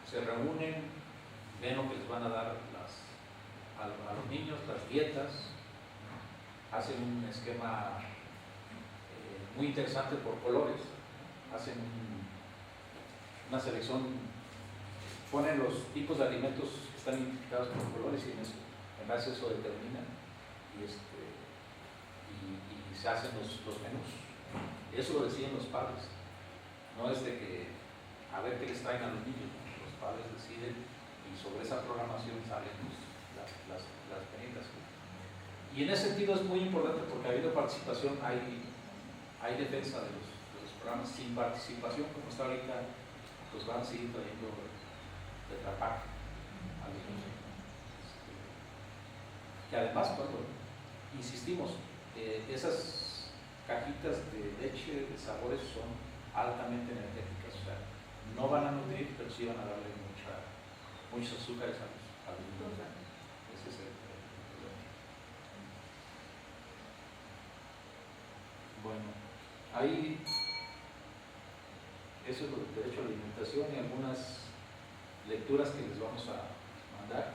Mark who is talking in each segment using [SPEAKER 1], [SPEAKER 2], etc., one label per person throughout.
[SPEAKER 1] se reúnen, ven lo que les van a dar a los niños, las dietas, hacen un esquema muy interesante por colores, hacen una selección, ponen los tipos de alimentos que están identificados por colores y en base a eso determinan y se hacen los menús. Eso lo deciden los padres, no es de que a ver qué les traen a los niños, los padres deciden y sobre esa programación salen las penitas. Y en ese sentido es muy importante porque habiendo participación hay defensa de los programas. Sin participación, como está ahorita, pues van a seguir trayendo de trabajo a los niños. Que además, cuando insistimos, esas cajitas de leche de sabores son altamente energéticas, o sea, no van a nutrir, pero sí van a darle muchos azúcares a los niños. Ese es el problema. Bueno, ahí eso es lo del derecho a la alimentación y algunas lecturas que les vamos a mandar,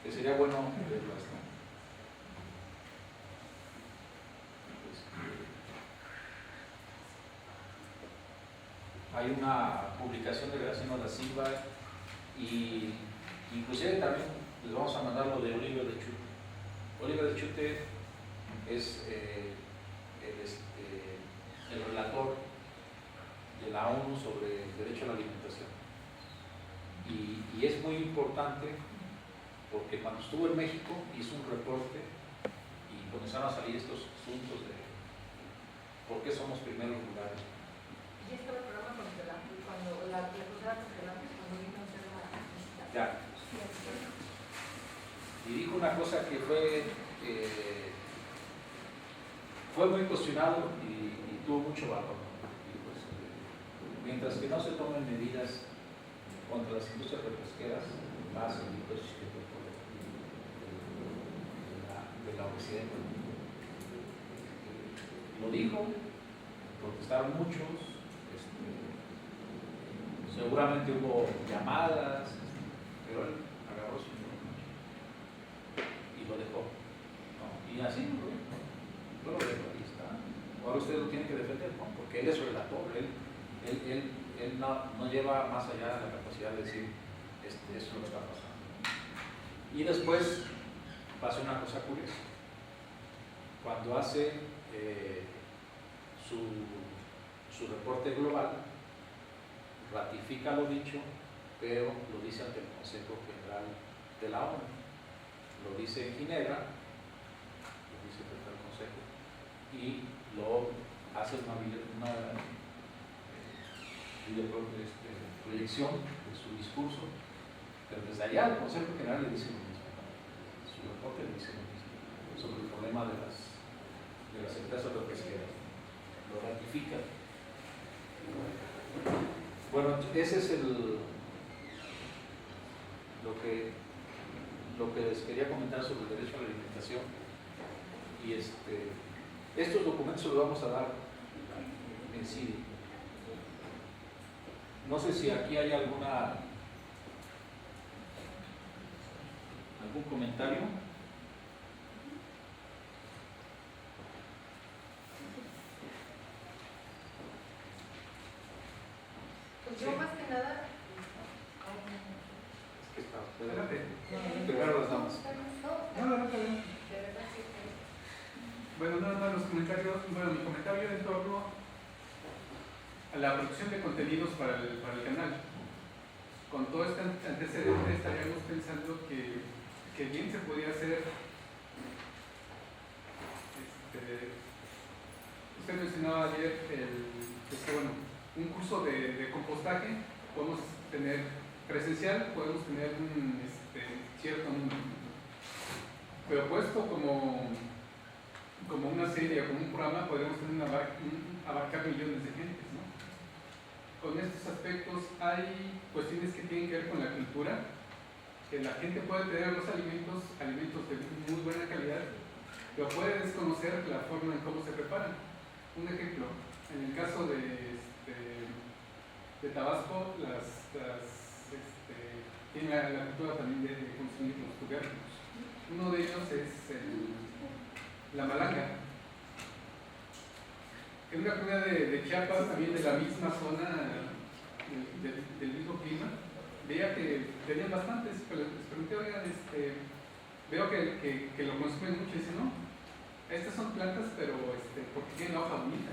[SPEAKER 1] que sería bueno verlas, ¿no? Hay una publicación de Graciano da Silva y inclusive también les vamos a mandar lo de Oliver de Chute. Oliver de Chute es el relator de la ONU sobre el derecho a la alimentación y es muy importante porque cuando estuvo en México hizo un reporte y comenzaron a salir estos asuntos de por qué somos primeros lugares.
[SPEAKER 2] Y esto el programa cuando la profesora Congelante cuando vino a hacer la visita.
[SPEAKER 1] Ya. Y dijo una cosa que fue muy cuestionado y tuvo mucho valor. Y pues, mientras que no se tomen medidas contra las industrias refresqueras, va a seguir persistiendo el problema de la obesidad. Lo dijo, protestaron muchos. Seguramente hubo llamadas, pero él agarró su y lo dejó, ¿no? Y así yo lo dejo, ahí está. Ahora usted lo tiene que defender, ¿no? Porque él es relator, él no lleva más allá de la capacidad de decir eso es lo que está pasando. Y después pasa una cosa curiosa. Cuando hace su reporte global, ratifica lo dicho, pero lo dice ante el Consejo General de la ONU. Lo dice en Ginebra, lo dice frente al Consejo, y lo hace una proyección de su discurso, pero desde allá el Consejo General le dice lo mismo, su reporte le dice lo mismo, sobre el problema de las empresas refresqueras. Lo ratifica. Bueno, ese es lo que les quería comentar sobre el derecho a la alimentación. Y estos documentos los vamos a dar en CIDI. No sé si aquí hay algún comentario.
[SPEAKER 2] Pues yo más que nada.
[SPEAKER 1] Es que está. Primero las damas.
[SPEAKER 3] No, está bien. Bueno, nada más los comentarios. Bueno, mi comentario en torno a la producción de contenidos para el canal. Con todo este antecedente estaríamos pensando que bien se podría hacer. Usted mencionaba ayer un curso de compostaje. Podemos tener presencial, podemos tener un cierto número, pero puesto como una serie, como un programa, podemos tener abarcar millones de gentes, ¿no? Con estos aspectos hay cuestiones que tienen que ver con la cultura, que la gente puede tener los alimentos de muy buena calidad, pero puede desconocer la forma en cómo se preparan. Un ejemplo, en el caso de Tabasco tiene la cultura también de consumir los tubérculos. Uno de ellos es la malanga. En una comida de Chiapas, también de la misma zona, del mismo clima, veía que tenían bastantes, pero les pregunté, oigan, veo que lo consumen mucho, y dicen, no, estas son plantas, pero porque tienen la hoja bonita,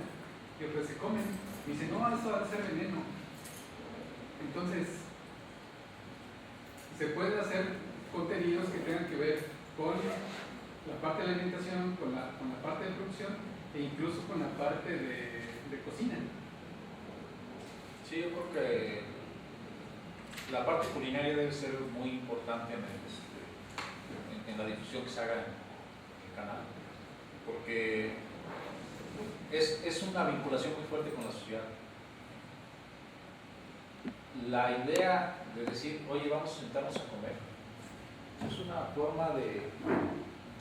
[SPEAKER 3] y pues se comen. Y dicen, no, eso va a ser veneno. Entonces, se pueden hacer contenidos que tengan que ver con la parte de la alimentación, con la parte de producción, e incluso con la parte de cocina.
[SPEAKER 1] Sí, yo creo que la parte culinaria debe ser muy importante en la difusión que se haga en el canal, porque es una vinculación muy fuerte con la sociedad. La idea de decir, oye, vamos a sentarnos a comer, es una forma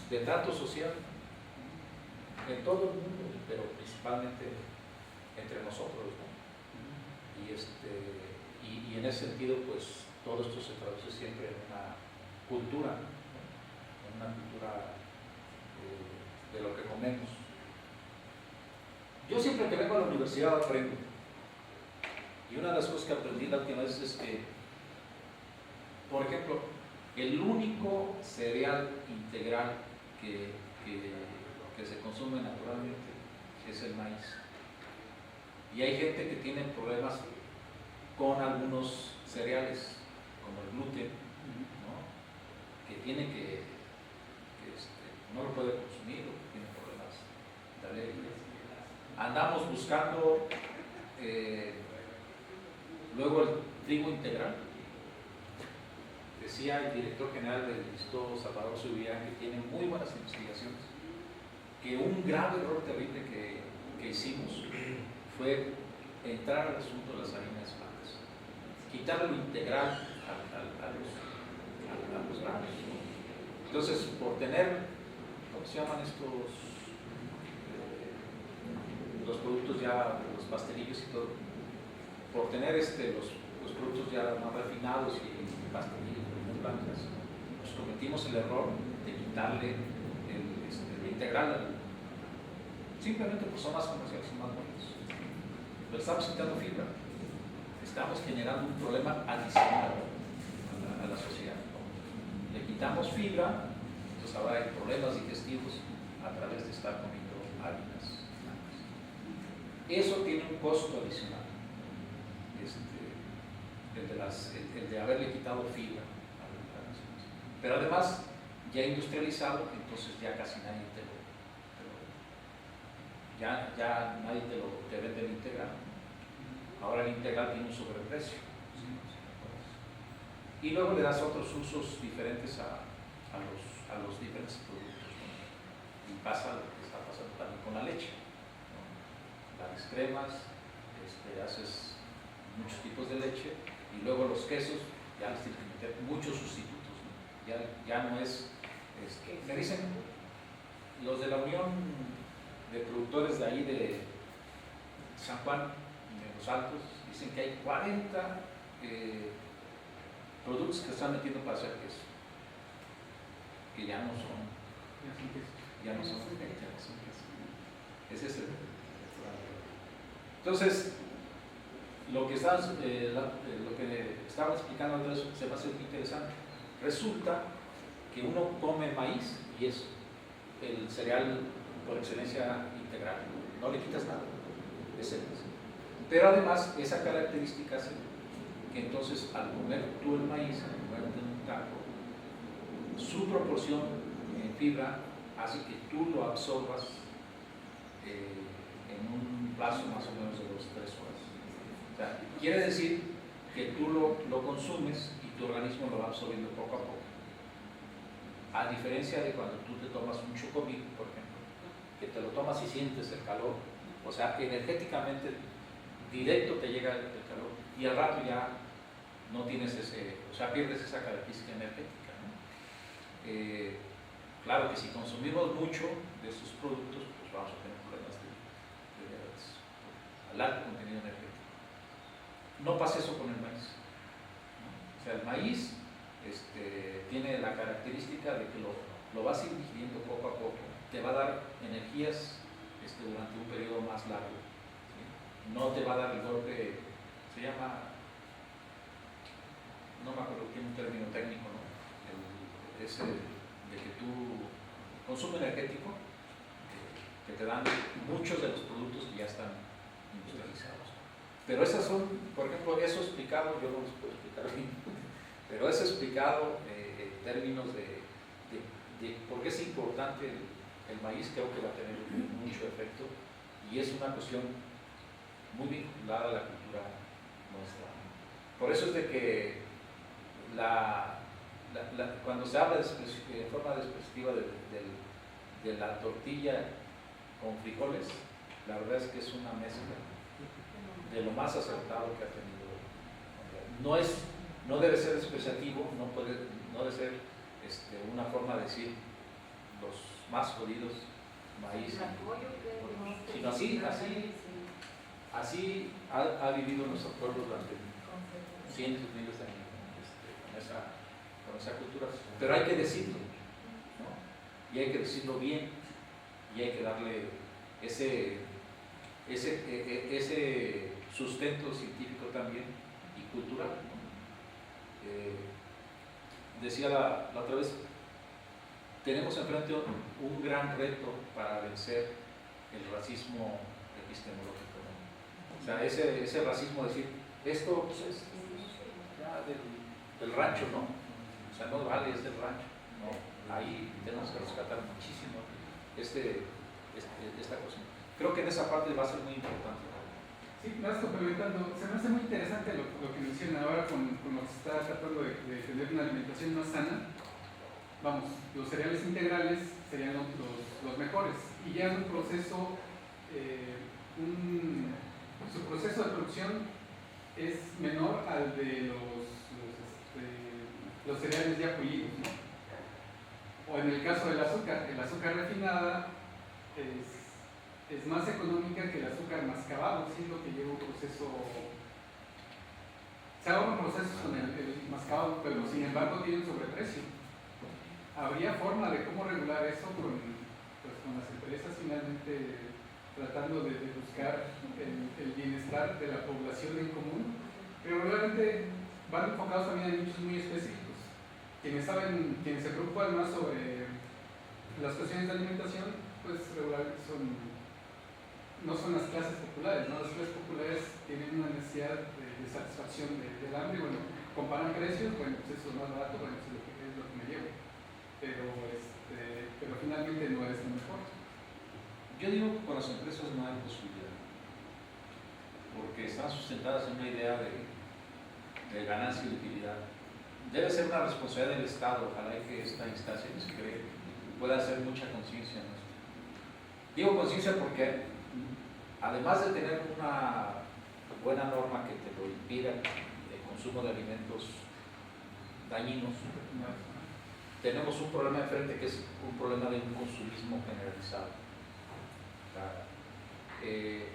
[SPEAKER 1] de trato social en todo el mundo, pero principalmente entre nosotros, ¿no? Y en ese sentido, pues todo esto se traduce siempre en una cultura, ¿no? En una cultura de lo que comemos. Yo siempre que vengo a la universidad aprendo. Y una de las cosas que aprendí la última vez es que, por ejemplo, el único cereal integral que se consume naturalmente es el maíz. Y hay gente que tiene problemas con algunos cereales, como el gluten, ¿no? Que tiene que no lo puede consumir o que tiene problemas de alergia. Andamos buscando luego el trigo integral. Decía el director general del Instituto Salvador Subirán, que tiene muy buenas investigaciones, que un grave error terrible que hicimos fue entrar al asunto de las harinas blancas, quitarle lo integral a los granos. Entonces, por tener, ¿cómo se llaman estos? Los productos ya, los pastelillos y todo, por tener los productos ya más refinados y pastelillos muy blancas, nos cometimos el error de quitarle el integral, simplemente pues son más comerciales y más buenos. Pero estamos quitando fibra, estamos generando un problema adicional a la sociedad, ¿no? Le quitamos fibra, entonces ahora hay problemas digestivos a través de estar comiendo harinas blancas. Eso tiene un costo adicional, el de haberle quitado fibra a las cosas. Pero además, ya industrializado, entonces ya casi nadie ya nadie te vende el integral. Ahora el integral tiene un sobreprecio. Y luego le das otros usos diferentes a los diferentes productos, ¿no? Y pasa lo que está pasando también con la leche, ¿no? Las cremas, haces muchos tipos de leche, y luego los quesos ya les tienes que meter muchos sustitutos, ¿no? Ya no es, me dicen los de la Unión de Productores de ahí de San Juan, de Los Altos, dicen que hay 40 productos que están metiendo para hacer queso, que ya no son queso. Ese es el problema. Entonces, lo que estaba explicando Andrés se me hace muy interesante. Resulta que uno come maíz y es el cereal por excelencia integral, no le quitas nada, es el maíz. Pero además esa característica hace que entonces al comer tú el maíz, al comer un taco, su proporción en fibra hace que tú lo absorbas en un plazo más o menos de 2 o 3 horas. O sea, quiere decir que tú lo consumes y tu organismo lo va absorbiendo poco a poco. A diferencia de cuando tú te tomas un chocomil, por ejemplo, que te lo tomas y sientes el calor, o sea, energéticamente directo te llega el calor y al rato ya no tienes pierdes esa característica energética, ¿no? Claro que si consumimos mucho de estos productos, pues vamos a tener problemas de diabetes al alto contenido energético. No pasa eso con el maíz, ¿no? O sea, el maíz tiene la característica de que lo vas a ir digiriendo poco a poco, te va a dar energías durante un periodo más largo, ¿sí? No te va a dar el golpe, se llama, no me acuerdo, tiene un término técnico, ¿no? Ese de que tu consumo energético, que te dan muchos de los productos que ya están industrializados. Pero esas son, por ejemplo, eso explicado, yo no los puedo explicar bien, pero eso explicado en términos de por qué es importante el maíz, creo que va a tener mucho efecto y es una cuestión muy vinculada a la cultura nuestra. Por eso es de que cuando se habla de forma despectiva de la tortilla con frijoles, la verdad es que es una mezcla de lo más acertado que ha tenido. No debe ser despreciativo, no debe ser una forma de decir los más jodidos maíz, sino así ha vivido nuestro pueblo durante cientos de miles de años con esa cultura. Pero hay que decirlo, ¿no? Y hay que decirlo bien, y hay que darle ese sustento científico también y cultural, ¿no? Decía la otra vez, tenemos enfrente un gran reto para vencer el racismo epistemológico, ¿no? O sea, ese racismo, decir, esto pues, es ya del rancho, ¿no? O sea, no vale, es del rancho, ¿no? Ahí tenemos que rescatar muchísimo esta cosa. Creo que en esa parte va a ser muy importante.
[SPEAKER 3] Sí, más complementando, se me hace muy interesante lo que menciona ahora con lo que se está tratando de tener una alimentación más sana. Vamos, los cereales integrales serían los mejores y ya en un proceso, su proceso de producción es menor al de los cereales ya pulidos, ¿no? O en el caso del azúcar, el azúcar refinada es más económica que el azúcar mascabado, siendo que lleva un proceso, se ahorran procesos con el mascabado, pero sin embargo tiene un sobreprecio. ¿Habría forma de cómo regular eso con las empresas finalmente tratando de buscar el bienestar de la población en común? Pero realmente van enfocados también en nichos muy específicos. Quienes se preocupan más sobre las cuestiones de alimentación, pues regularmente no son las clases populares, ¿no? Las clases populares tienen una necesidad de satisfacción del hambre, bueno, comparan precios, bueno, pues eso es más barato, bueno, eso es lo que me llevo, pero finalmente no es lo mejor.
[SPEAKER 1] Yo digo que con las empresas no hay posibilidad, porque están sustentadas en una idea de ganancia y utilidad. Debe ser una responsabilidad del Estado, ojalá que esta instancia que se cree pueda hacer mucha conciencia en esto. Digo conciencia porque además de tener una buena norma que te lo impida el consumo de alimentos dañinos, tenemos un problema enfrente que es un problema de un consumismo generalizado.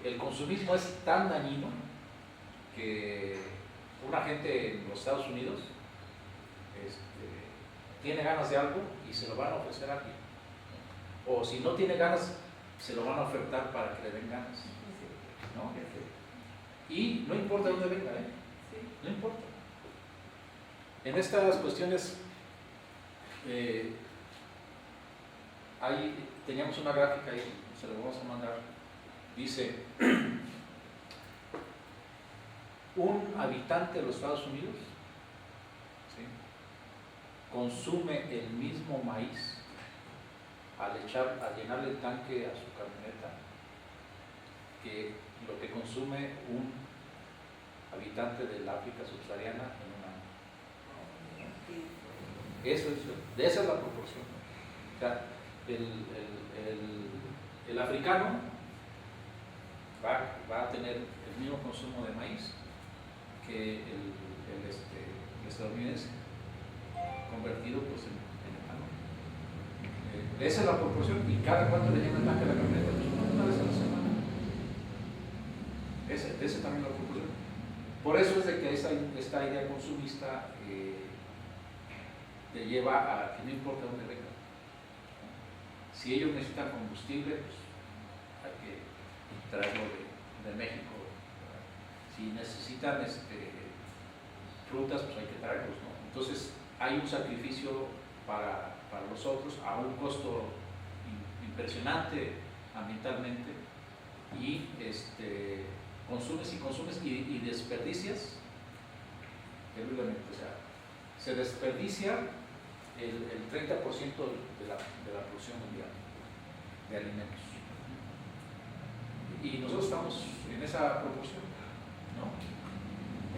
[SPEAKER 1] El consumismo es tan dañino que una gente en los Estados Unidos tiene ganas de algo y se lo van a ofrecer a alguien, o si no tiene ganas se lo van a ofertar para que le den ganas, ¿no? Y no importa dónde venga, no importa. En estas cuestiones teníamos una gráfica ahí, se la vamos a mandar. Dice, un habitante de los Estados Unidos, ¿sí?, consume el mismo maíz al llenarle el tanque a su camioneta que lo que consume un habitante del África subsahariana en un año. Esa es la proporción. O sea, el africano va a tener el mismo consumo de maíz que el estadounidense, convertido pues en etanol. Esa es la proporción. ¿Y cada cuánto le llena el tanque a la camioneta? Pues una vez a la semana. Esa también es la proporción. Por eso es de que esta idea consumista te lleva a que no importa dónde venga. Si ellos necesitan combustible, pues hay que traerlo de México. Si necesitan frutas, pues hay que traerlos, ¿no? Entonces hay un sacrificio para nosotros a un costo impresionante ambientalmente, y consumes y consumes y desperdicias terriblemente. O sea, se desperdicia el 30% de la producción mundial de alimentos. Y nosotros estamos en esa proporción, ¿no?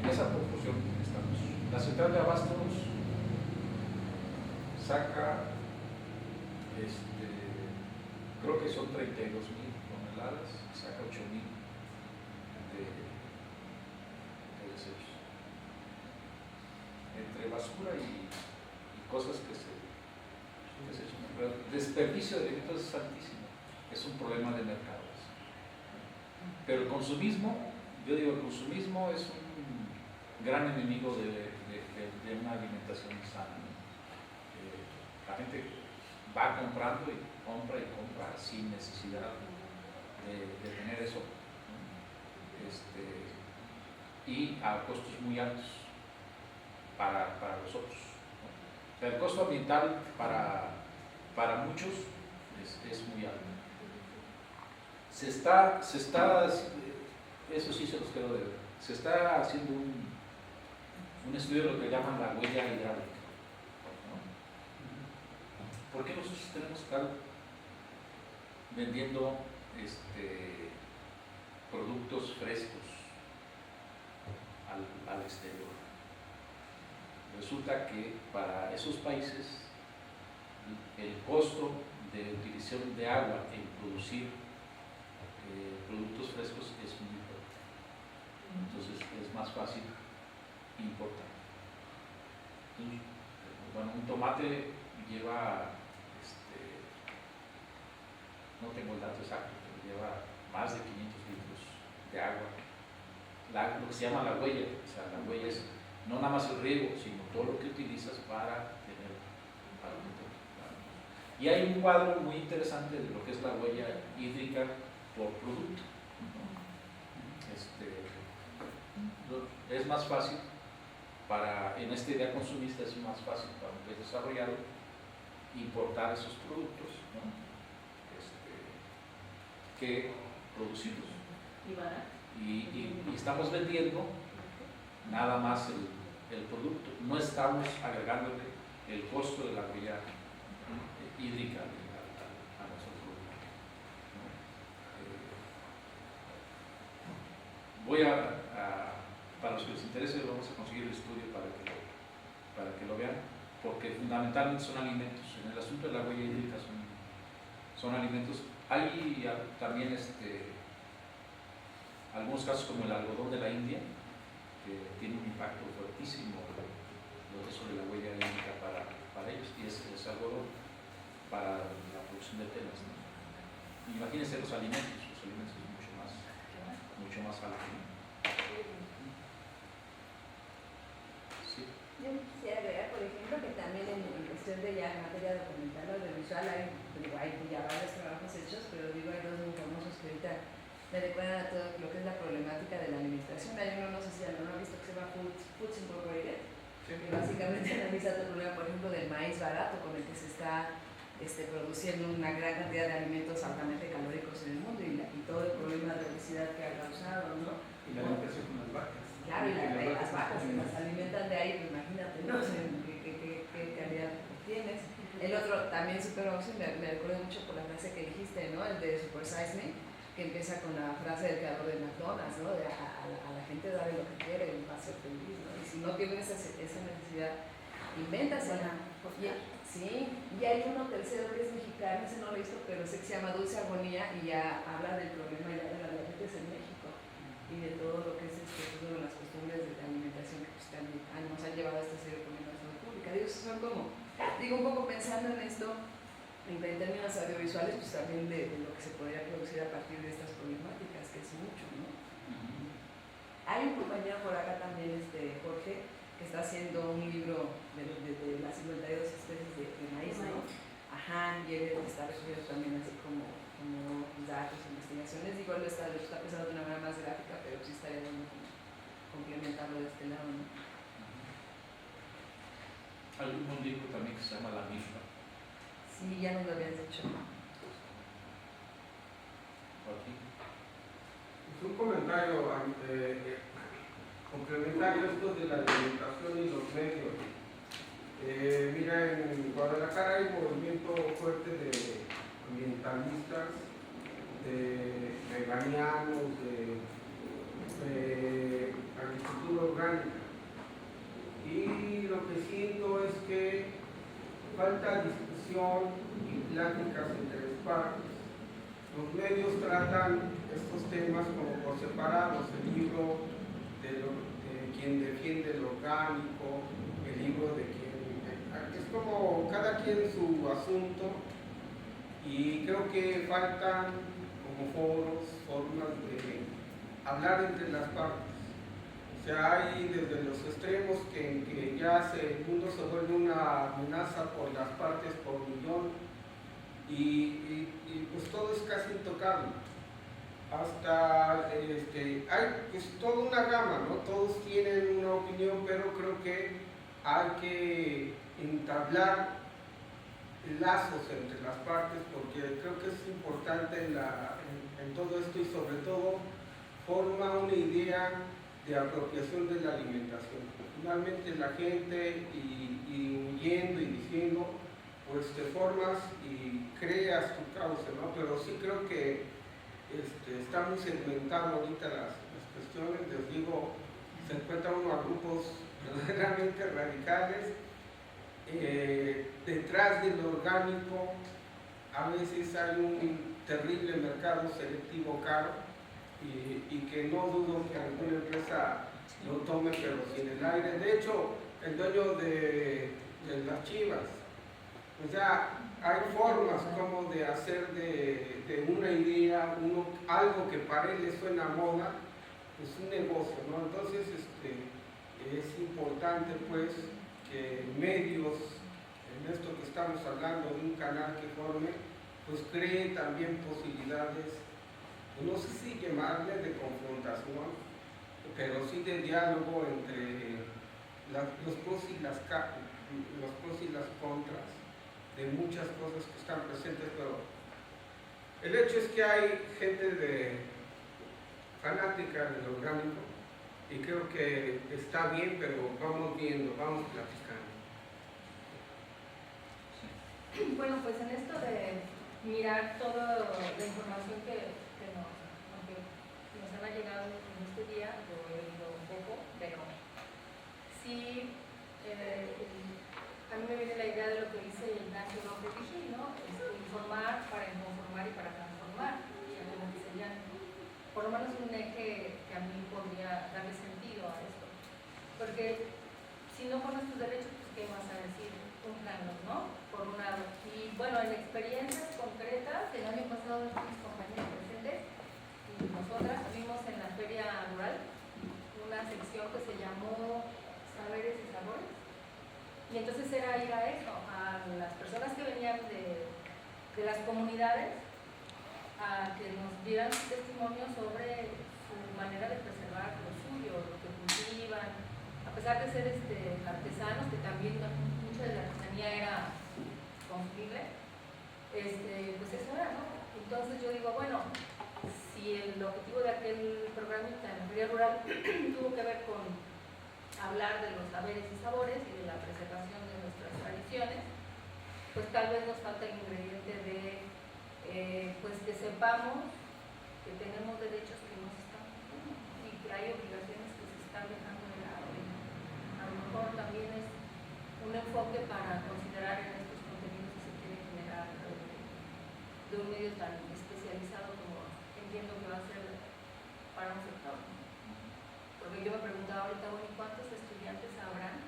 [SPEAKER 1] En esa proporción estamos. La central de abastos saca, creo que son 32,000 toneladas, saca 8,000 de desechos. Entre basura y cosas que se echan. Pero el desperdicio de alimentos es altísimo, es un problema de mercado. Pero el consumismo, yo digo, el consumismo es un gran enemigo de una alimentación sana, ¿no? La gente va comprando y compra sin necesidad de tener eso, y a costos muy altos para los otros, ¿no? O sea, el costo ambiental para muchos es muy alto. Se está, eso sí se los quiero de ver, se está haciendo un estudio de lo que llaman la huella hidráulica, ¿no? ¿Por qué nosotros tenemos que estar vendiendo productos frescos al exterior? Resulta que para esos países el costo de utilización de agua en producir productos frescos es muy fuerte. Entonces es más fácil importar. Entonces, bueno, un tomate lleva, no tengo el dato exacto, pero lleva más de 500 litros de agua. Lo que se llama la huella, o sea, la huella es no nada más el riego, sino todo lo que utilizas para tener alimento. Y hay un cuadro muy interesante de lo que es la huella hídrica por producto. Es más fácil en esta idea consumista, es más fácil para un país desarrollado importar esos productos, ¿no? Que producirlos. Y estamos vendiendo nada más el producto, no estamos agregándole el costo de la huella hídrica a nuestro producto, ¿no? Para los que les interese, vamos a conseguir el estudio para que lo vean, porque fundamentalmente son alimentos. En el asunto de la huella hídrica son alimentos. Hay también algunos casos como el algodón de la India, que tiene un impacto fuertísimo sobre la huella hídrica para ellos, y es algodón para la producción de telas, ¿no? Imagínense los alimentos es mucho más alto, ¿no? Sí.
[SPEAKER 4] Yo quisiera agregar, por ejemplo, que también en cuestión de ya materia documental o audiovisual hay ya varios trabajos hechos, pero hay dos muy famosos que ahorita me recuerdan a todo lo que es la problemática de la alimentación. Hay uno, no sé si lo han visto, que se llama Foods Incorporated, que básicamente analiza todo el problema, por ejemplo, del maíz barato con el que se está produciendo una gran cantidad de alimentos altamente calóricos en el mundo y todo el problema de obesidad que ha causado, ¿no?
[SPEAKER 3] Y la alimentación con las vacas.
[SPEAKER 4] Claro, y las vacas que las alimentan de ahí, pues imagínate, ¿no? O sea, ¿qué calidad tienes? El otro también súper famoso, me recuerdo mucho por la frase que dijiste, ¿no? El de Super Size Me, que empieza con la frase del creador de McDonald's, ¿no? De a la gente darle lo que quiere y va a ser feliz, ¿no? Y si no tienen esa necesidad, invéntasela. Sí, y hay uno tercero que es mexicano, ese no lo he visto, pero sé que se llama Dulce Agonía y ya habla del problema ya de la diabetes en México y de todo lo que es de las costumbres de la alimentación que pues, nos han llevado a esta serie de problemas de salud pública. Son como, un poco pensando en esto, en términos audiovisuales, pues también de lo que se podría producir a partir de estas problemáticas, que es mucho, ¿no? Hay un compañero por acá que está haciendo un libro de las 52 especies de maíz, ¿no? Ajá, y él está recogiendo también así como datos, investigaciones. Igual lo está pensando de una manera más gráfica, pero sí estaría bueno complementarlo de este lado, ¿no?
[SPEAKER 1] Hay un libro también que se llama La Misma.
[SPEAKER 4] Sí, ya nos lo habías dicho.
[SPEAKER 1] Aquí.
[SPEAKER 5] Es un comentario complementario esto de la alimentación y los medios. Mira, en Guadalajara hay un movimiento fuerte de ambientalistas, de veganianos, de agricultura orgánica. Y lo que siento es que falta discusión y pláticas entre las partes. Los medios tratan estos temas como por separados, el libro de quien defiende el orgánico, el libro de quien... Es como cada quien su asunto y creo que faltan como foros, formas de hablar entre las partes. O sea, hay desde los extremos que ya el mundo se vuelve una amenaza por las partes por millón y pues todo es casi intocable. Hasta hay pues toda una gama, ¿no? Todos tienen una opinión, pero creo que hay que entablar lazos entre las partes porque creo que es importante en todo esto y sobre todo forma una idea de apropiación de la alimentación. Finalmente la gente y huyendo y diciendo, pues te formas y creas tu causa, ¿no? Pero sí creo que está muy segmentado ahorita las cuestiones. Les digo, se encuentran unos grupos verdaderamente radicales. Detrás del orgánico a veces hay un terrible mercado selectivo caro y que no dudo que alguna empresa lo tome pero sin el aire. De hecho, el dueño de las Chivas, o sea, hay formas como de hacer de una idea, algo que para él le suena a moda, es un negocio, ¿no? Entonces es importante pues que medios, en esto que estamos hablando de un canal que forme, pues cree también posibilidades, no sé si llamarle de confrontación, pero sí de diálogo entre los pros y las contras de muchas cosas que están presentes, pero el hecho es que hay gente fanática del orgánico y creo que está bien, pero vamos viendo, vamos platicando.
[SPEAKER 2] Bueno, pues en esto de mirar toda la información que nos ha llegado en este día, yo he oído un poco, pero sí, a mí me viene la idea de lo que dice Ignacio López Vigil, ¿no? Informar para inconformar y para transformar, y como que serían por lo menos un eje que a mí podría darle sentido a esto, porque si no conoces tus derechos, pues ¿qué vas a decir? Cúmplanos, ¿no? Por un lado. Y bueno, en experiencias concretas, el año pasado mis compañeros presentes y nosotras tuvimos en la Feria Rural una sección que se llamó Saberes y Sabores, y entonces era ir a eso, a las personas que venían de las comunidades, a que nos dieran su testimonio sobre su manera de preservar lo suyo, lo que cultivan, a pesar de ser artesanos, que también mucha de la artesanía era consumible, pues eso era, ¿no? Entonces yo digo, bueno, si el objetivo de aquel programita en la Feria Rural tuvo que ver con hablar de los saberes y sabores y de la preservación de nuestras tradiciones, pues tal vez nos falta el ingrediente de pues que sepamos que tenemos derechos que no se están cumpliendo y que hay obligaciones que se están dejando de lado. A lo mejor también es un enfoque para considerar en estos contenidos que se quiere generar de un medio tan especializado como entiendo que va a ser para un sector. Porque yo me preguntaba ahorita, bueno, ¿cuántos estudiantes habrán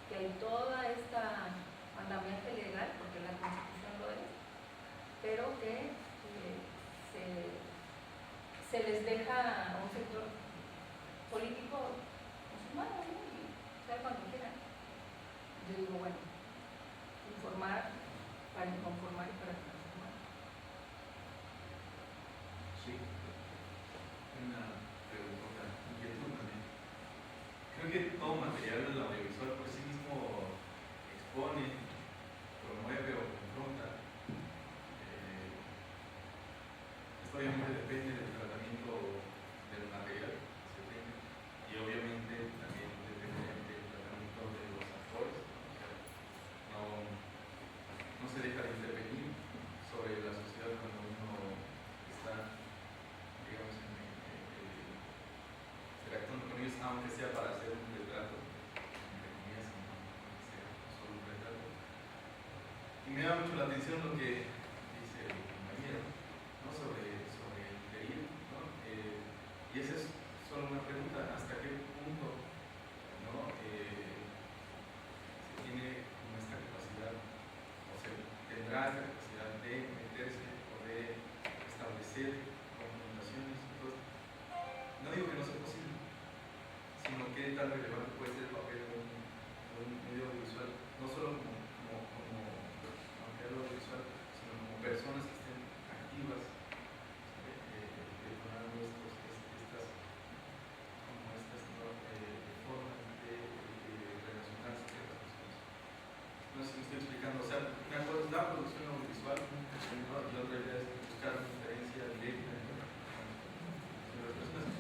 [SPEAKER 2] que hay toda esta andamiaje legal, porque la Constitución lo es, pero que se les deja a un sector político musulmán, ¿no? Y, o sea,
[SPEAKER 6] creo que todo material en la audiovisual por sí mismo expone, promueve o confronta. Esto obviamente depende del tratamiento del material que se tenga y obviamente también depende del tratamiento de los actores. O sea, no se deja de intervenir sobre la sociedad cuando uno está, digamos, interactuando con ellos, aunque sea para hacer un retrato, entre comillas, aunque sea solo un retrato. Y me llama mucho la atención lo que dice el compañero, ¿no? sobre el querido, ¿no? Y esa es solo una pregunta, ¿hasta qué punto, ¿no? se tiene nuestra capacidad, o se tendrá esta capacidad de meterse o de establecer confrontaciones? Entonces, no digo que no sea posible, sino qué tan relevante puede ser el papel de un medio audiovisual, no solo como material audiovisual, sino como personas que estén activas detonando estas formas de relacionarse con las personas. No sé si me estoy explicando. O sea, una cosa es la producción audiovisual, ¿no? Y otra idea es buscar una diferencia directa entre las personas.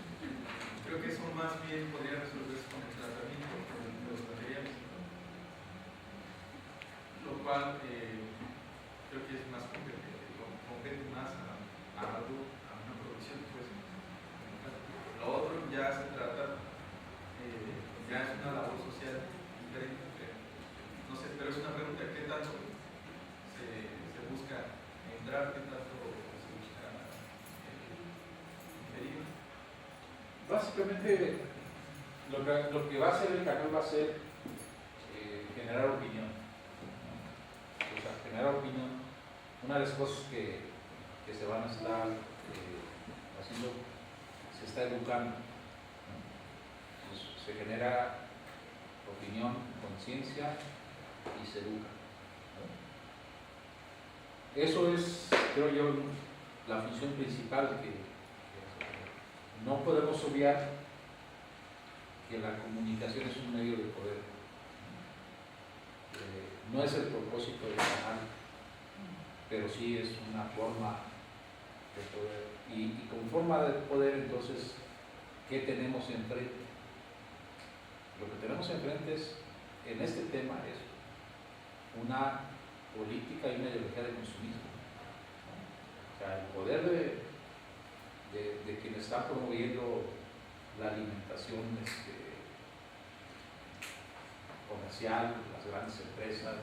[SPEAKER 6] Creo que eso más bien podría resolverse con el tratamiento de los materiales, lo cual creo que es más compete más a una producción. Pues. Lo otro ya se trata, ya es una labor social diferente, no sé, pero es una pregunta: ¿qué tanto se busca entrar, qué tanto se busca inferir?
[SPEAKER 1] Básicamente, lo que va a hacer el canal va a ser generar opinión, ¿no? O sea, generar opinión. Una de las cosas que se van a estar haciendo, se está educando, ¿no? Entonces, se genera opinión, conciencia y se educa, ¿no? Eso es, creo yo, la función principal que no podemos obviar, que la comunicación es un medio de poder. No es el propósito del canal, pero sí es una forma de poder. Y con forma de poder, entonces, ¿qué tenemos enfrente? Lo que tenemos enfrente es, en este tema, es una política y una ideología de consumismo, ¿no? O sea, el poder de quien está promoviendo la alimentación comercial, las grandes empresas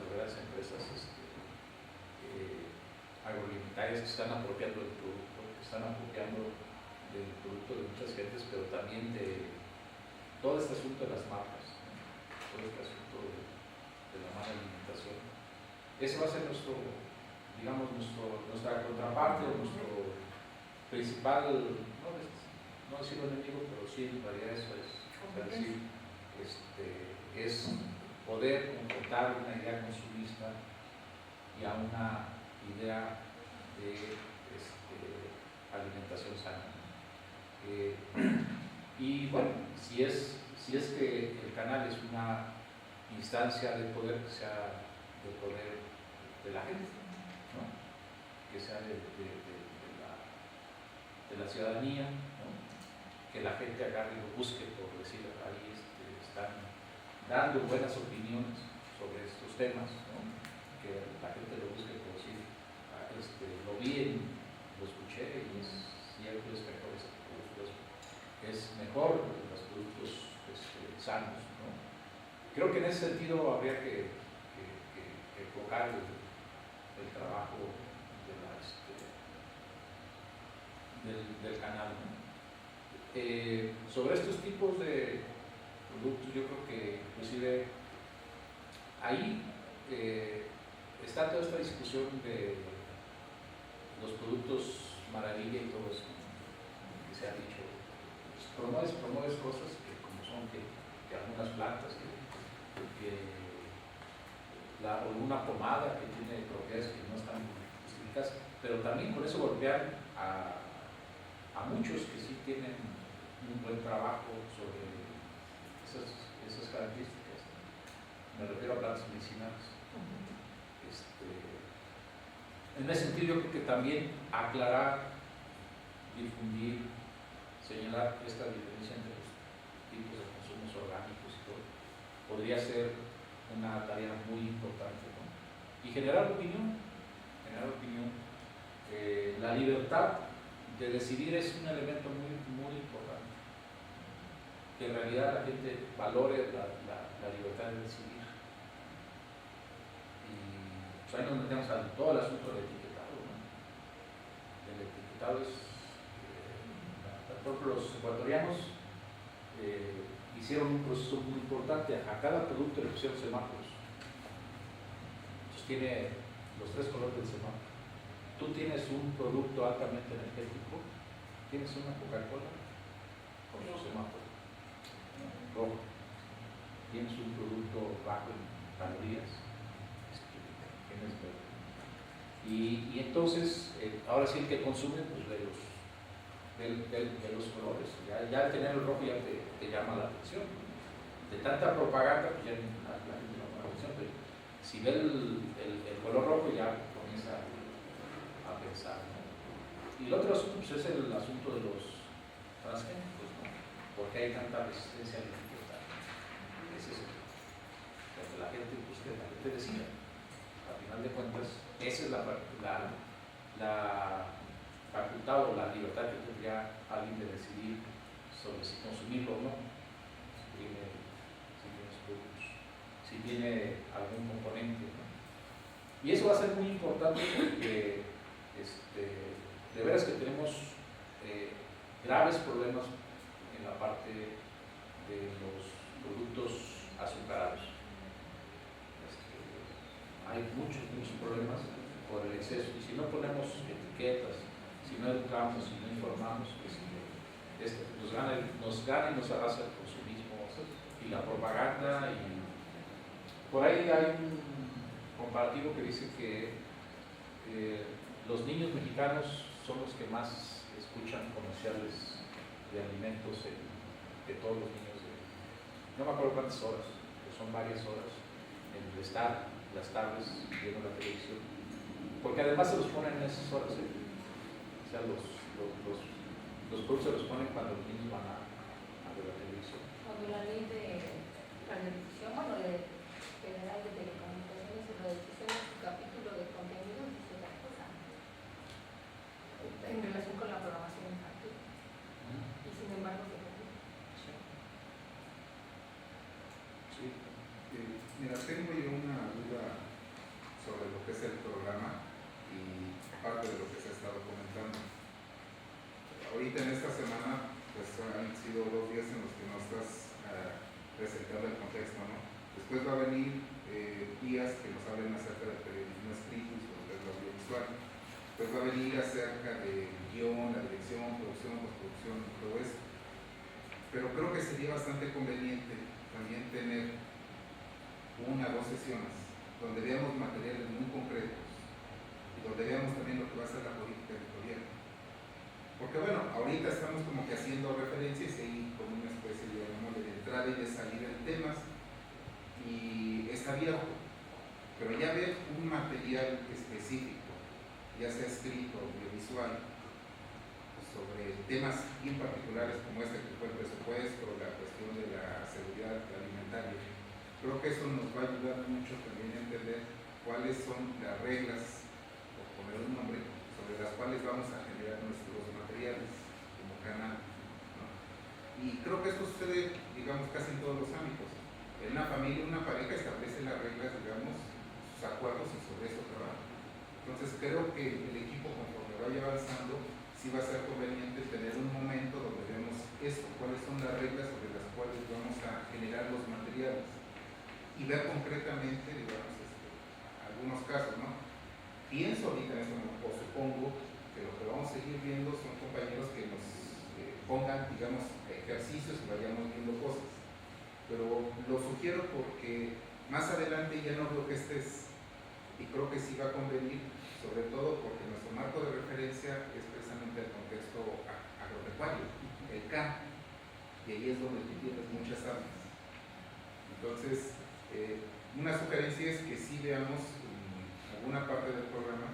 [SPEAKER 1] agroalimentarias que están apropiando del producto, de muchas gentes, pero también de todo este asunto de las marcas, ¿no? Todo este asunto de la mala alimentación. Ese va a ser nuestra contraparte, o nuestro principal, no decirlo enemigo, pero sí, en realidad eso es. O sea, decir, es poder confrontar una idea consumista y a una idea de alimentación sana. Y bueno, si es que el canal es una instancia de poder, que sea de poder de la gente, ¿no? Que sea de la ciudadanía, ¿no? Que la gente agarre y lo busque, por decir, ahí están dando buenas opiniones sobre estos temas, ¿no? Que la gente lo busque, por decir, lo vi, lo escuché y es cierto, es mejor este producto, es mejor los productos sanos, ¿no? Creo que en ese sentido habría que enfocar el trabajo del canal, ¿no? Sobre estos tipos de productos, yo creo que inclusive ahí está toda esta discusión de los productos maravilla y todo eso, ¿no? Que se ha dicho, pues, promueves cosas que, como son que algunas plantas, o una pomada que tiene propiedades que no están justificadas, pero también con eso golpear a muchos que sí tienen un buen trabajo sobre esas características. Me refiero a plantas medicinales. En ese sentido, yo creo que también aclarar, difundir, señalar esta diferencia entre los tipos de consumos orgánicos y todo, podría ser una tarea muy importante, ¿no? Y generar opinión. La libertad de decidir es un elemento muy, muy importante. Que en realidad la gente valore la libertad de decidir. Y pues ahí nos metemos a todo el asunto del etiquetado, ¿no? El etiquetado es, por ejemplo, los ecuatorianos hicieron un proceso muy importante. A cada producto le pusieron semáforos. Entonces tiene los 3 colores del semáforo. Tú tienes un producto altamente energético, tienes una Coca-Cola con su semáforo rojo. Tienes un producto bajo en calorías, tienes verde. Y entonces, ahora sí el que consume, pues de los colores. Ya al tener el rojo ya te llama la atención. De tanta propaganda, pues ya la gente no llama la atención, pero si ve el color rojo ya comienza a pensar, ¿no? Y el otro asunto pues, es el asunto de los transgénicos, ¿no? ¿Por qué hay tanta resistencia a la etiqueta? Ese es lo que la gente decide. Al final de cuentas, esa es la facultad o la libertad que tendría alguien de decidir sobre si consumirlo o no, si tiene productos, si tiene algún componente, ¿no? Y eso va a ser muy importante porque de veras que tenemos graves problemas en la parte de los productos azucarados. Hay muchos problemas por el exceso, y si no ponemos etiquetas, si no educamos, si no informamos, nos gana y nos arrasa el consumismo y la propaganda. Y por ahí hay un comparativo que dice que los niños mexicanos son los que más escuchan comerciales de alimentos de todos los niños. No me acuerdo cuántas horas, pero son varias horas en el estar las tardes viendo la televisión. Porque además se los ponen en esas horas. O sea, los productos se los ponen cuando los niños van a ver la televisión.
[SPEAKER 2] Cuando la ley de radiodifusión, bueno, de Federal de Telecomunicaciones y Radiodifusión, su capítulo de contenidos dice otra cosa en relación con la programación infantil. Y sin embargo se permite.
[SPEAKER 1] Sí.
[SPEAKER 7] Mira, tengo yo una duda sobre lo que es el programa y parte de lo que se ha estado comentando. Ahorita en esta semana pues han sido 2 días en los que no estás presentando el contexto, ¿no? Después va a venir días que nos hablen acerca del periodismo escrito y sobre el audiovisual. Después va a venir acerca del guión, la dirección, producción, postproducción y todo eso. Pero creo que sería bastante conveniente también tener 1 o 2 sesiones donde veamos materiales muy concretos y donde veamos también lo que va a ser la política editorial. Porque bueno, ahorita estamos como que haciendo referencias y con una especie de entrada y de salida en temas y está abierto, pero ya ver un material específico, ya sea escrito o audiovisual, sobre temas bien particulares como este que fue el presupuesto, la cuestión de la seguridad alimentaria, creo que eso nos va a ayudar mucho también a entender cuáles son las reglas, por poner un nombre, sobre las cuales vamos a generar nuestros materiales como canal, ¿no? Y creo que esto sucede, digamos, casi en todos los ámbitos. En una familia, una pareja establece las reglas, digamos, sus acuerdos y sobre eso trabaja. Entonces creo que el equipo, conforme vaya avanzando, sí va a ser conveniente tener un momento donde vemos esto, cuáles son las reglas sobre las cuales vamos a generar los materiales y ver concretamente, digamos, algunos casos, ¿no? Pienso ahorita en este momento, o supongo que lo que vamos a seguir viendo son compañeros que nos pongan, digamos, ejercicios y vayamos viendo cosas. Pero lo sugiero porque más adelante ya no veo que estés, y creo que sí va a convenir, sobre todo porque nuestro marco de referencia es precisamente el contexto agropecuario, el campo, y ahí es donde tú tienes muchas armas. Entonces, una sugerencia es que sí veamos alguna parte del programa,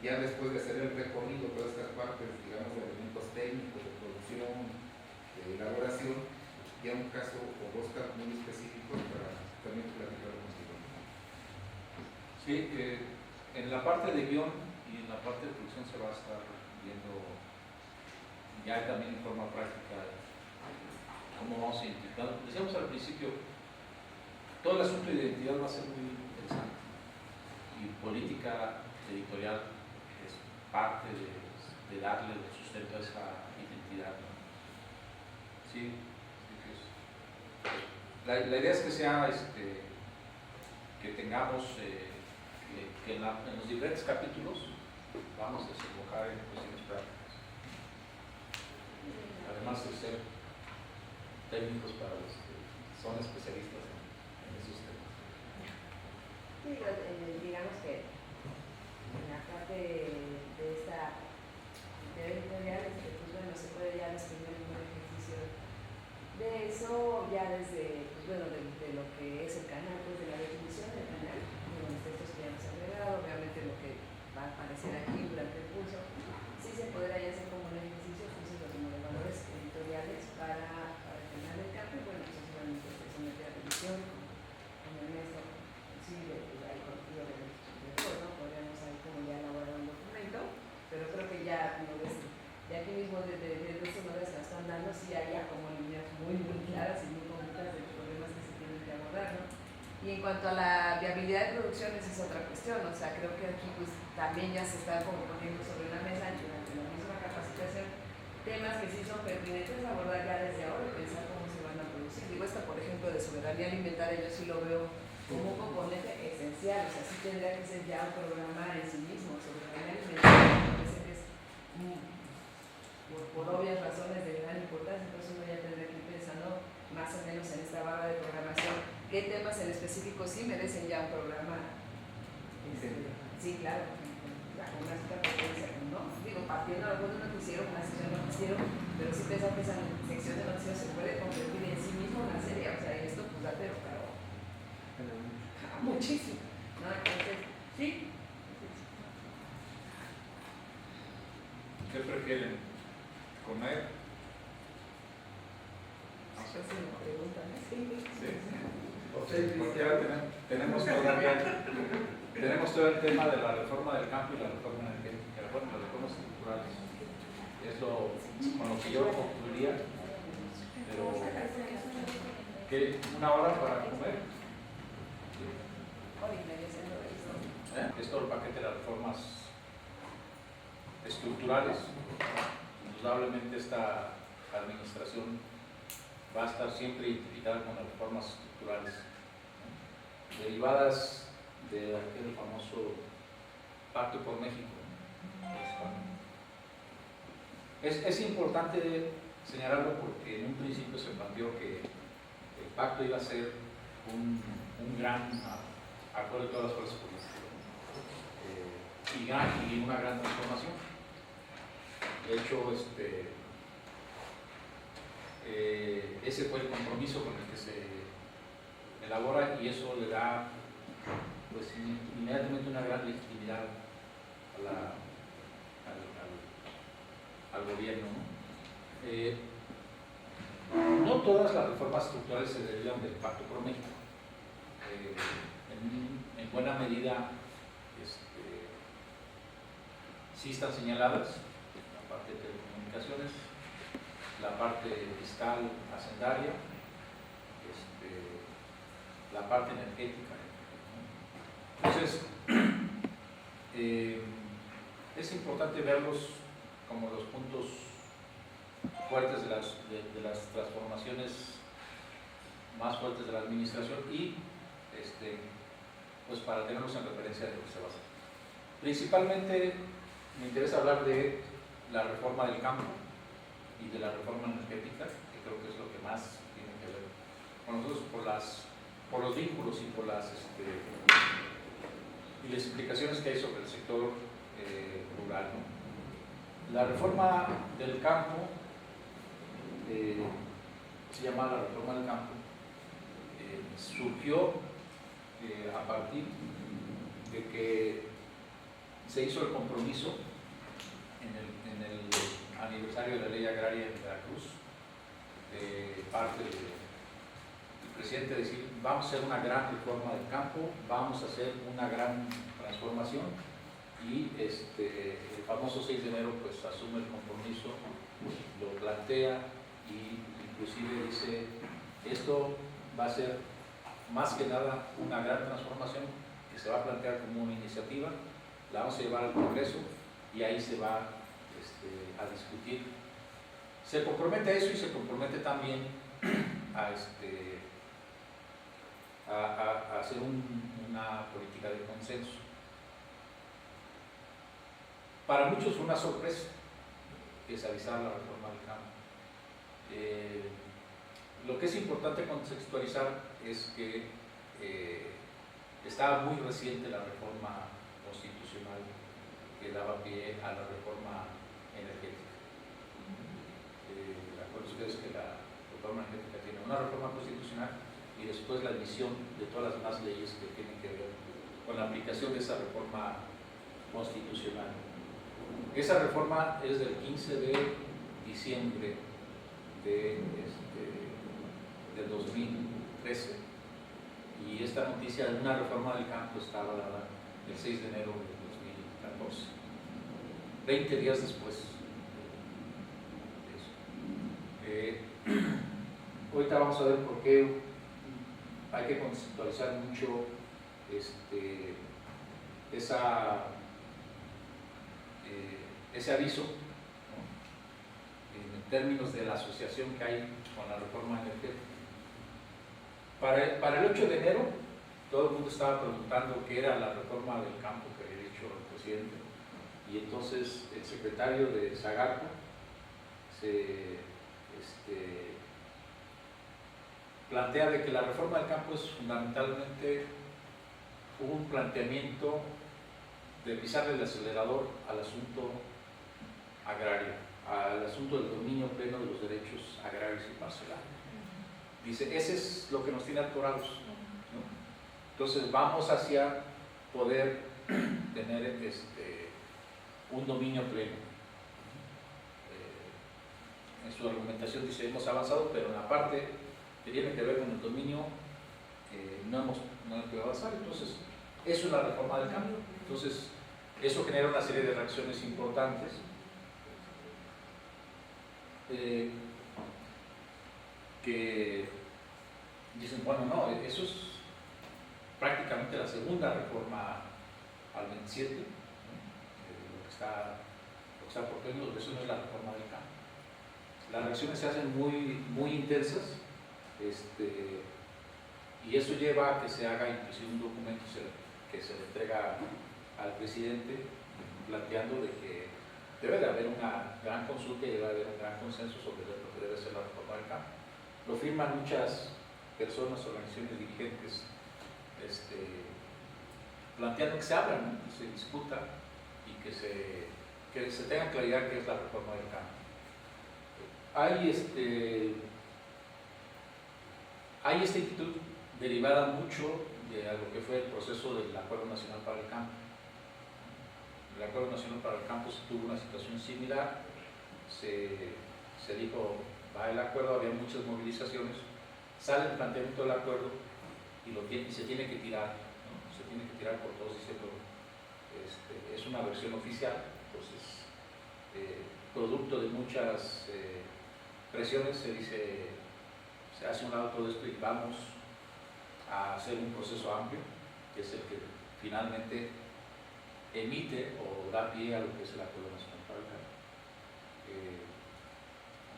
[SPEAKER 7] ya después de hacer el recorrido, todas estas partes, digamos, de elementos técnicos, de producción, de elaboración, ya un caso o dos casos muy específicos para también platicar contigo.
[SPEAKER 1] Sí, en la parte de guión y en la parte de producción se va a estar viendo ya también en forma práctica cómo vamos a identificar. Decíamos al principio, todo el asunto de identidad va a ser muy interesante y política editorial es parte de darle el sustento a esa identidad, ¿no? Sí, la idea es que sea que tengamos que en los diferentes capítulos vamos a desembocar en cuestiones prácticas, además de ser técnicos para los que son especialistas en esos temas.
[SPEAKER 4] Sí, digamos que en la parte de esta editorial, pues bueno, se puede ya desprender un ejercicio de eso, ya desde, pues bueno, de lo que es el canal, pues de la definición del canal, de los textos que ya nos han agregado, obviamente lo que va a aparecer aquí durante el curso, sí se podrá ya hacer como un ejercicio, entonces los modeladores editoriales para el canal del campo, y bueno, pues seguramente se somete a revisión con Ernesto, sí, ahí contigo de ¿no? Podríamos ahí como ya elaborar un documento, pero creo que ya, como ves, de aquí mismo de estos modelos que nos están dando, sí hay ya como líneas muy claras y muy concretas de los problemas que se tienen que abordar, ¿no? Y en cuanto a la viabilidad de producción, esa es otra cuestión, o sea, creo que aquí pues también ya se está como poniendo sobre la mesa durante la misma capacitación temas que sí son pertinentes a abordar ya desde ahora y pensar cómo se van a producir. Digo, esto por ejemplo de soberanía alimentaria yo sí lo veo como un componente esencial, o sea, sí tendría que ser ya un programa en sí mismo. Soberanía alimentaria me parece que es por obvias razones de gran importancia, entonces uno ya tendría que ir pensando más o menos en esta barra de programación qué temas en específico sí merecen ya un programa. Sí, claro, una cita frecuencia, ¿no? Digo, partiendo de algún noticiero, una sección de noticiero, pero sí pensar que esa sección de noticiero se puede convertir en sí mismo una serie, o sea, esto pues da pero muchísimo, ¿no? Entonces, sí.
[SPEAKER 1] ¿Qué prefieren? ¿Comer?
[SPEAKER 4] Eso sí me preguntan, ¿sí?
[SPEAKER 1] Porque ahora tenemos todo el tema de la reforma del campo y la reforma energética, bueno, las reformas estructurales. Es con lo que yo concluiría, pero ¿qué? ¿1 hora para comer? Es todo el paquete de las reformas estructurales. Indudablemente esta administración va a estar siempre identificada con las reformas estructurales, ¿no? Derivadas de aquel famoso Pacto por México. Es importante señalarlo porque en un principio se planteó que el pacto iba a ser un gran acuerdo de todas las fuerzas políticas y una gran transformación. De hecho, ese fue el compromiso con el que se elabora y eso le da pues inmediatamente una gran legitimidad al gobierno, ¿no? No todas las reformas estructurales se derivan del Pacto por México. En buena medida sí están señaladas la parte de telecomunicaciones, la parte fiscal hacendaria, la parte energética, ¿no? Entonces es importante verlos como los puntos fuertes de las transformaciones más fuertes de la administración y pues para tenerlos en referencia de lo que se va a hacer. Principalmente me interesa hablar de la reforma del campo y de la reforma energética, que creo que es lo que más tiene que ver con nosotros por los vínculos y por las implicaciones que hay sobre el sector rural, ¿no? La reforma del campo se llama la reforma del campo, surgió a partir de que se hizo el compromiso en el aniversario de la ley agraria en Veracruz, de parte del presidente, decir, vamos a hacer una gran reforma del campo, vamos a hacer una gran transformación, y el famoso 6 de enero pues asume el compromiso, lo plantea, y inclusive dice, esto va a ser más que nada una gran transformación que se va a plantear como una iniciativa, la vamos a llevar al Congreso y ahí se va a discutir. Se compromete a eso y se compromete también a hacer una política de consenso. Para muchos fue una sorpresa avisar la reforma del campo. Lo que es importante contextualizar es que estaba muy reciente la reforma constitucional que daba pie a la reforma energética. Recuerden ustedes que la reforma energética tiene una reforma constitucional y después la emisión de todas las demás leyes que tienen que ver con la aplicación de esa reforma constitucional. Esa reforma es del 15 de diciembre del 2013, y esta noticia de una reforma del campo estaba dada el 6 de enero de 2014, 20 días después de eso. Ahorita vamos a ver por qué hay que conceptualizar mucho ese aviso, ¿no?, en términos de la asociación que hay con la reforma energética. Para el 8 de enero, todo el mundo estaba preguntando qué era la reforma del campo que había dicho el presidente, y entonces el secretario de Zagarpa plantea de que la reforma del campo es fundamentalmente un planteamiento de pisarle el acelerador al asunto agrario, al asunto del dominio pleno de los derechos agrarios y parcelarios. Dice, ese es lo que nos tiene atorados, ¿no? Entonces vamos hacia poder tener un dominio pleno. En su argumentación dice, hemos avanzado, pero en la parte que tiene que ver con el dominio no hemos podido avanzar. Entonces, eso es la reforma del cambio. Entonces, eso genera una serie de reacciones importantes. Que dicen, bueno, no, eso es prácticamente la segunda reforma al 27, ¿no? Lo que está proponiendo, eso no es la reforma del campo. Las reacciones se hacen muy intensas, y eso lleva a que se haga inclusive un documento que se le entrega al presidente planteando de que debe de haber una gran consulta y debe de haber un gran consenso sobre lo que debe ser la reforma del campo. Lo firman muchas personas, organizaciones dirigentes, planteando que se abra, ¿no?, que se discuta y que se tenga claridad qué es la reforma del campo. Hay esta inquietud derivada mucho de lo que fue el proceso del Acuerdo Nacional para el Campo. El Acuerdo Nacional para el Campo se tuvo una situación similar, se dijo, va el acuerdo, había muchas movilizaciones, sale el planteamiento del acuerdo y se tiene que tirar, ¿no? Se tiene que tirar por todos diciendo, es una versión oficial. Entonces, producto de muchas presiones, se hace un lado todo esto y vamos a hacer un proceso amplio, que es el que finalmente emite o da pie a lo que es el Acuerdo Nacional para el Campo.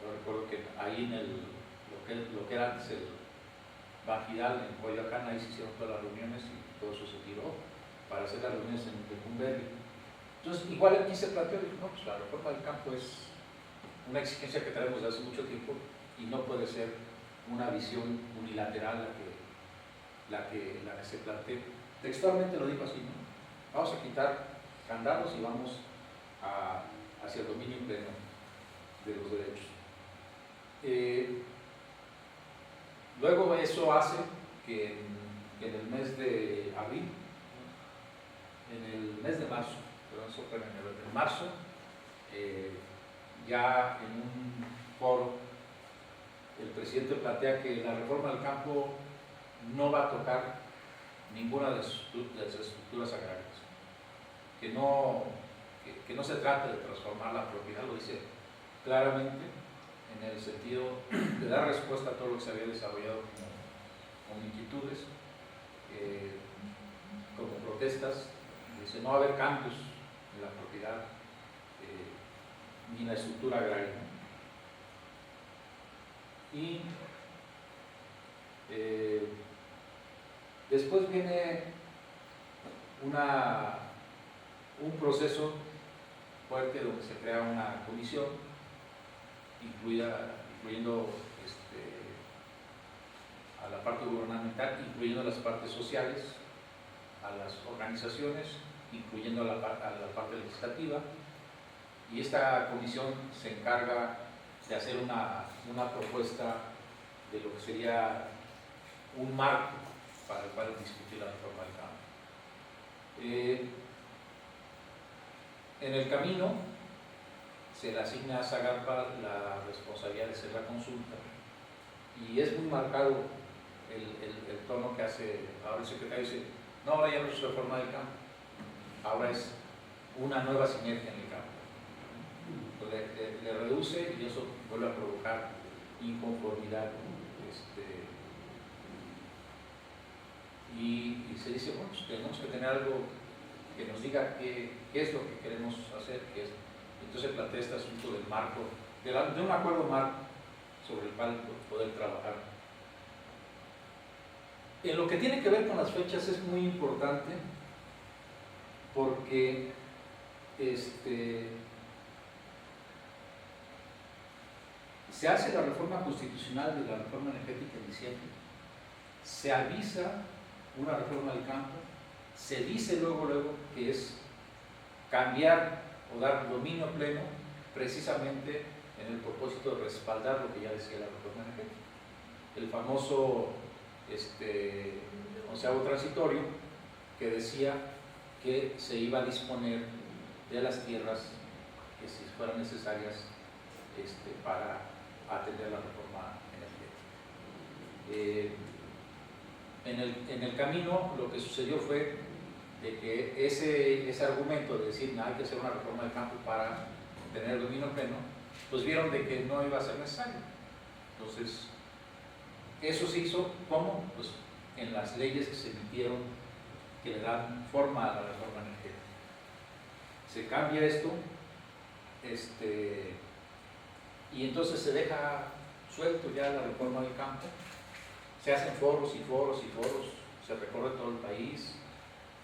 [SPEAKER 1] Yo recuerdo que ahí lo que era antes el Bajidal en Coyoacán, ahí se hicieron todas las reuniones y todo eso se tiró para hacer las reuniones en Tecumberri. Entonces, igual aquí se planteó, no, pues la reforma del campo es una exigencia que traemos de hace mucho tiempo y no puede ser una visión unilateral la que se plantee. Textualmente lo dijo así, ¿no? Vamos a quitar candados y vamos hacia el dominio pleno de los derechos. Luego eso hace que en el mes de abril, en el mes de marzo, perdón, eso fue en marzo, ya en un foro, el presidente plantea que la reforma del campo no va a tocar ninguna de las estructuras agrarias, que no se trata de transformar la propiedad, lo dice claramente, en el sentido de dar respuesta a todo lo que se había desarrollado como inquietudes, como protestas. Dice, no va a haber cambios en la propiedad ni en la estructura agraria. Y después viene un proceso fuerte donde se crea una comisión, incluyendo a la parte gubernamental, incluyendo a las partes sociales, a las organizaciones, incluyendo a la parte legislativa, y esta comisión se encarga de hacer una propuesta de lo que sería un marco para el cual discutir la reforma del campo. En el camino se le asigna a Zagarpa la responsabilidad de hacer la consulta, y es muy marcado el tono que hace ahora el secretario. Dice, no, ahora ya no es reforma del campo, ahora es una nueva sinergia en el campo. Le reduce, y eso vuelve a provocar inconformidad. Y se dice, bueno, pues tenemos que tener algo que nos diga qué es lo que queremos hacer, entonces plantea este asunto del marco, de un acuerdo marco sobre el cual poder trabajar. En lo que tiene que ver con las fechas es muy importante, porque se hace la reforma constitucional de la reforma energética en diciembre, se avisa una reforma del campo, se dice luego que es cambiar o dar dominio pleno precisamente en el propósito de respaldar lo que ya decía la reforma energética. El famoso onceavo transitorio, que decía que se iba a disponer de las tierras que si fueran necesarias para atender la reforma energética. En el camino lo que sucedió fue de que ese argumento de decir hay que hacer una reforma del campo para tener dominio pleno, pues vieron de que no iba a ser necesario. Entonces, eso se hizo, ¿cómo? Pues en las leyes que se emitieron que le dan forma a la reforma energética. Se cambia esto, y entonces se deja suelto ya la reforma del campo. Se hacen foros y foros y foros, se recorre todo el país,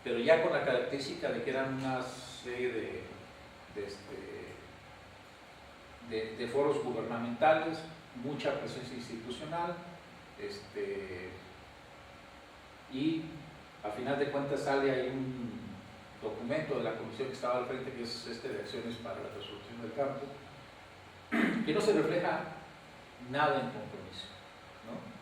[SPEAKER 1] pero ya con la característica de que eran una serie de foros gubernamentales, mucha presencia institucional, y a final de cuentas sale ahí un documento de la comisión que estaba al frente, que es de acciones para la resolución del campo, que no se refleja nada en compromiso, ¿no?